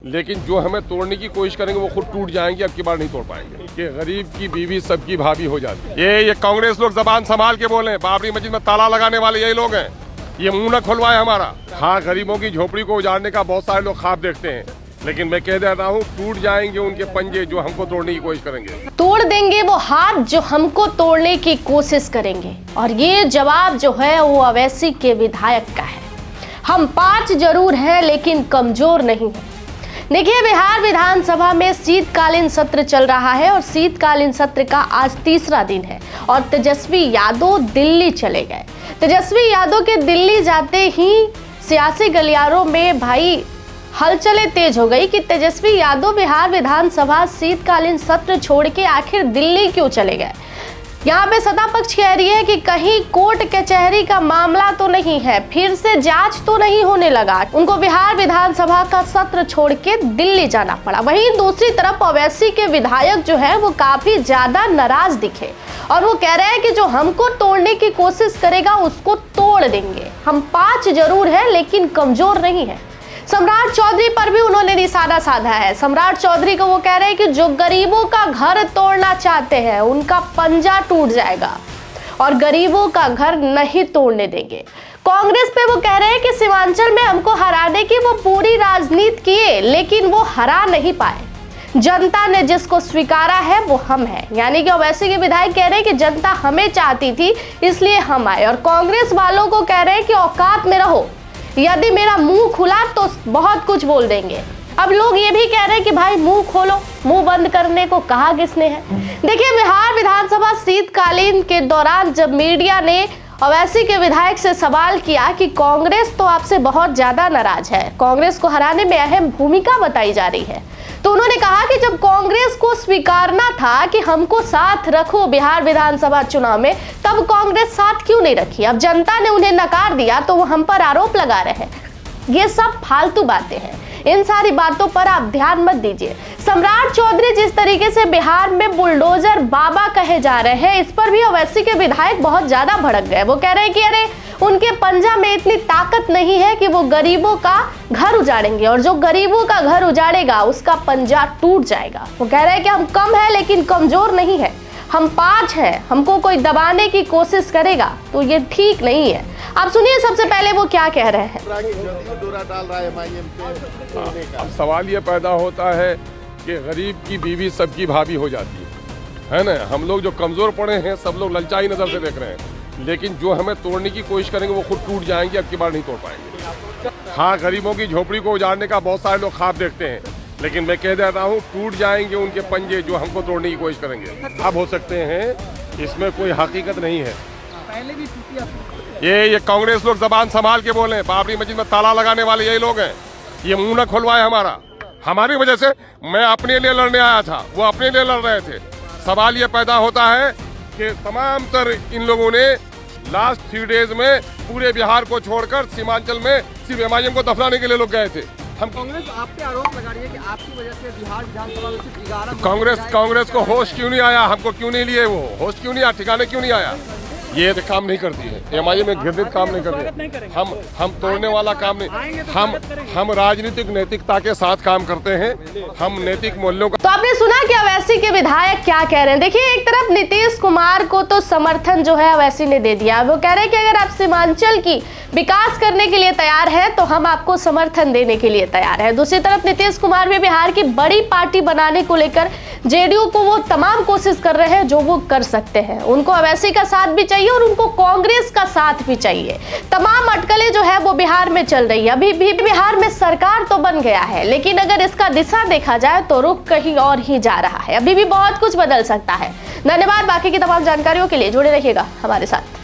लेकिन जो हमें तोड़ने की कोशिश करेंगे वो खुद टूट जाएंगे, अब की बार नहीं तोड़ पाएंगे। कि गरीब की बीवी सबकी भाभी हो जाती है। ये कांग्रेस लोग जबान संभाल के बोले, बाबरी मस्जिद में ताला लगाने वाले यही लोग हैं। ये मुंह न खुलवाए हमारा। हाँ, गरीबों की झोपड़ी को उजाड़ने का बहुत सारे लोग ख्वाब देखते हैं, लेकिन मैं कह देता हूँ टूट जाएंगे उनके पंजे जो हमको तोड़ने की कोशिश करेंगे। तोड़ देंगे वो हाथ जो हमको तोड़ने की कोशिश करेंगे। और ये जवाब जो है वो अवैसी के विधायक का है। हम 5 जरूर हैं लेकिन कमजोर नहीं है। देखिए, बिहार विधानसभा में शीतकालीन सत्र चल रहा है और शीतकालीन सत्र का आज तीसरा दिन है और तेजस्वी यादव दिल्ली चले गए। तेजस्वी यादव के दिल्ली जाते ही सियासी गलियारों में भाई हलचलें तेज हो गई कि तेजस्वी यादव बिहार विधानसभा शीतकालीन सत्र छोड़ के आखिर दिल्ली क्यों चले गए। यहाँ पे सत्ता पक्ष कह रही है कि कहीं कोर्ट कचहरी का मामला तो नहीं है, फिर से जांच तो नहीं होने लगा, उनको बिहार विधानसभा का सत्र छोड़ के दिल्ली जाना पड़ा। वहीं दूसरी तरफ अवैसी के विधायक जो है वो काफी ज्यादा नाराज दिखे और वो कह रहे हैं कि जो हमको तोड़ने की कोशिश करेगा उसको तोड़ देंगे। हम 5 जरूर है लेकिन कमजोर नहीं है। सम्राट चौधरी पर भी उन्होंने निशाना साधा है। सम्राट चौधरी को वो कह रहे हैं कि जो गरीबों का घर तोड़ना चाहते हैं उनका पंजा टूट जाएगा और गरीबों का घर नहीं तोड़ने देंगे। कांग्रेस पे वो कह रहे हैं कि सीमांचल में हमको हराने की वो पूरी राजनीति किए लेकिन वो हरा नहीं पाए। जनता ने जिसको स्वीकारा है वो हम हैं। यानी कि ओवैसी के विधायक कह रहे हैं कि जनता हमें चाहती थी इसलिए हम आए और कांग्रेस वालों को कह रहे हैं कि औकात में रहो, यदि मेरा मुंह खुला तो बहुत कुछ बोल देंगे। अब लोग ये भी कह रहे हैं कि भाई मुंह खोलो, मुंह बंद करने को कहा किसने है। देखिए, बिहार विधानसभा शीतकालीन के दौरान जब मीडिया ने ओवैसी के विधायक से सवाल किया कि कांग्रेस तो आपसे बहुत ज्यादा नाराज है, कांग्रेस को हराने में अहम भूमिका बताई जा रही है, तो उन्होंने कहा कि जब कांग्रेस को स्वीकारना था कि हमको साथ रखो बिहार विधानसभा चुनाव में, तब कांग्रेस साथ क्यों नहीं रखी। अब जनता ने उन्हें नकार दिया तो वो हम पर आरोप लगा रहे हैं। ये सब फालतू बातें हैं, इन सारी बातों पर आप ध्यान मत दीजिए। सम्राट चौधरी जिस तरीके से बिहार में बुलडोजर बाबा कहे जा रहे हैं, इस पर भी ओवैसी के विधायक बहुत ज्यादा भड़क गए। वो कह रहे हैं कि अरे उनके पंजा में इतनी ताकत नहीं है कि वो गरीबों का घर उजाड़ेंगे और जो गरीबों का घर उजाड़ेगा उसका पंजा टूट जाएगा। वो कह रहे हैं कि हम कम है लेकिन कमजोर नहीं है, हम 5 हैं, हमको कोई दबाने की कोशिश करेगा तो ये ठीक नहीं है। आप सुनिए सबसे पहले वो क्या कह रहे हैं। अब सवाल ये पैदा होता है कि गरीब की बीवी सबकी भाभी हो जाती है ना। हम लोग जो कमजोर पड़े हैं सब लोग ललचाई नजर से देख रहे हैं, लेकिन जो हमें तोड़ने की कोशिश करेंगे वो खुद टूट जाएंगे, अब की बार नहीं तोड़ पाएंगे। हाँ, गरीबों की झोपड़ी को उजाड़ने का बहुत सारे लोग ख्वाब देखते हैं, लेकिन मैं कह देता हूँ टूट जाएंगे उनके पंजे जो हमको तोड़ने की कोशिश करेंगे। अब हो सकते हैं, इसमें कोई हकीकत नहीं है। पहले भी ये कांग्रेस लोग जबान संभाल के बोले, बाबरी मस्जिद में ताला लगाने वाले यही लोग हैं। ये मुंह न खुलवाए हमारा। हमारी वजह से मैं अपने लिए लड़ने आया था, वो अपने लिए लड़ रहे थे। सवाल ये पैदा होता है कि तमाम तर इन लोगों ने लास्ट 3 डेज में पूरे बिहार को छोड़कर सीमांचल में सिर्फ एमआईएम को दफनाने के लिए लोग गए थे। हम कांग्रेस आप पे आरोप लगा रही है कि आपकी वजह से बिहार विधानसभा में सिर्फ 11 कांग्रेस को होश क्यों नहीं आया, हमको क्यों नहीं लिए, वो होश क्यों नहीं आया, ठिकाने क्यों नहीं आया। ये काम नहीं करती है एमआईएम में, घृणित काम नहीं करती है। हम तोड़ने वाला काम नहीं, हम राजनीतिक नैतिकता के साथ काम करते हैं, हम नैतिक मूल्यों का। तो आपने सुना कि ओवैसी के विधायक क्या कह रहे हैं। देखिए, एक तरफ नीतीश कुमार को तो समर्थन जो है ओवैसी ने दे दिया। वो कह रहे हैं कि अगर आप सीमांचल की विकास करने के लिए तैयार है तो हम आपको समर्थन देने के लिए तैयार है। दूसरी तरफ नीतीश कुमार भी बिहार की बड़ी पार्टी बनाने को लेकर जेडीयू को वो तमाम कोशिश कर रहे हैं जो वो कर सकते हैं। उनको ओवैसी का साथ भी चाहिए और उनको कांग्रेस का साथ भी चाहिए। तमाम अटकलें जो है वो बिहार में चल रही है। अभी भी बिहार में सरकार तो बन गया है, लेकिन अगर इसका दिशा देखा जाए तो रुख कहीं और ही जा रहा है। अभी भी बहुत कुछ बदल सकता है। धन्यवाद। बाकी की तमाम जानकारियों के लिए जुड़े रहिएगा हमारे साथ।